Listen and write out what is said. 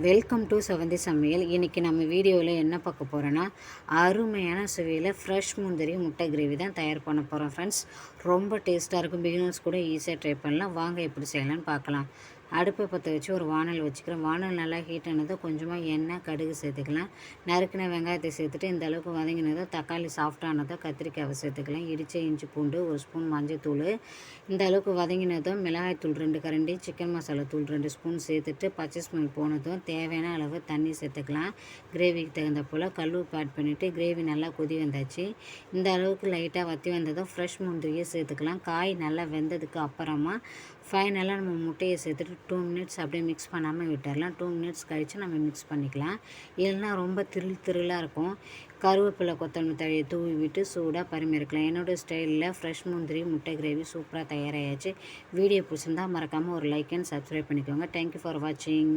Welcome to செவந்தி சமையல். இன்றைக்கி நம்ம வீடியோவில் என்ன பார்க்க போகிறோன்னா, அருமையான சுவையில் ஃப்ரெஷ் முந்திரி முட்டை கிரேவி தான் தயார் பண்ண போகிறோம் ஃப்ரெண்ட்ஸ். ரொம்ப டேஸ்ட்டாக இருக்கும். பிகினர்ஸ் கூட ஈஸியாக ட்ரை பண்ணலாம். வாங்க எப்படி செய்யலாம்னு பார்க்கலாம். அடுப்பை பற்ற வச்சு ஒரு வானல் வச்சுக்கிறேன். வானல் நல்லா ஹீட் ஆனதும் கொஞ்சமாக எண்ணெய், கடுகு சேர்த்துக்கலாம். நறுக்கின வெங்காயத்தை சேர்த்துட்டு இந்த அளவுக்கு வதங்கினதும் தக்காளி சாஃப்டானதும் கத்திரிக்காயை சேர்த்துக்கலாம். இடித்த இஞ்சி பூண்டு, ஒரு ஸ்பூன் மஞ்சள்தூள், இந்த அளவுக்கு வதங்கினதும் மிளகாய்த்தூள் 2 கரண்டி, சிக்கன் மசாலா தூள் 2 ஸ்பூன் சேர்த்துட்டு பச்சை ஸ்மெல் போனதும் தேவையான அளவு தண்ணி சேர்த்துக்கலாம். கிரேவிக்கு தகுந்த போல் கல் உப்பு ஆட் பண்ணிவிட்டு கிரேவி நல்லா கொதி வந்தாச்சு. இந்த அளவுக்கு லைட்டாக வற்றி வந்ததும் ஃப்ரெஷ் முந்திரியை சேர்த்துக்கலாம். காய் நல்லா வெந்ததுக்கு அப்புறமா ஃபைனலாக நம்ம முட்டையை சேர்த்துட்டு 2 மினிட்ஸ் அப்படியே மிக்ஸ் பண்ணாமல் விட்டுடலாம். 2 மினிட்ஸ் கழித்து நம்ம மிக்ஸ் பண்ணிக்கலாம். இல்லைனா ரொம்ப திருளாக இருக்கும். கருவேப்பிலை, கொத்தமல்லி தழையை தூவி விட்டு சூடாக பரிமாறிக்கலாம். என்னோடய ஸ்டைலில் ஃப்ரெஷ் முந்திரி முட்டை கிரேவி சூப்பராக தயாராகியாச்சு. வீடியோ பிடிச்சிருந்தால் மறக்காமல் ஒரு லைக் அண்ட் சப்ஸ்கிரைப் பண்ணிக்கோங்க. தேங்க்யூ ஃபார் வாட்சிங்.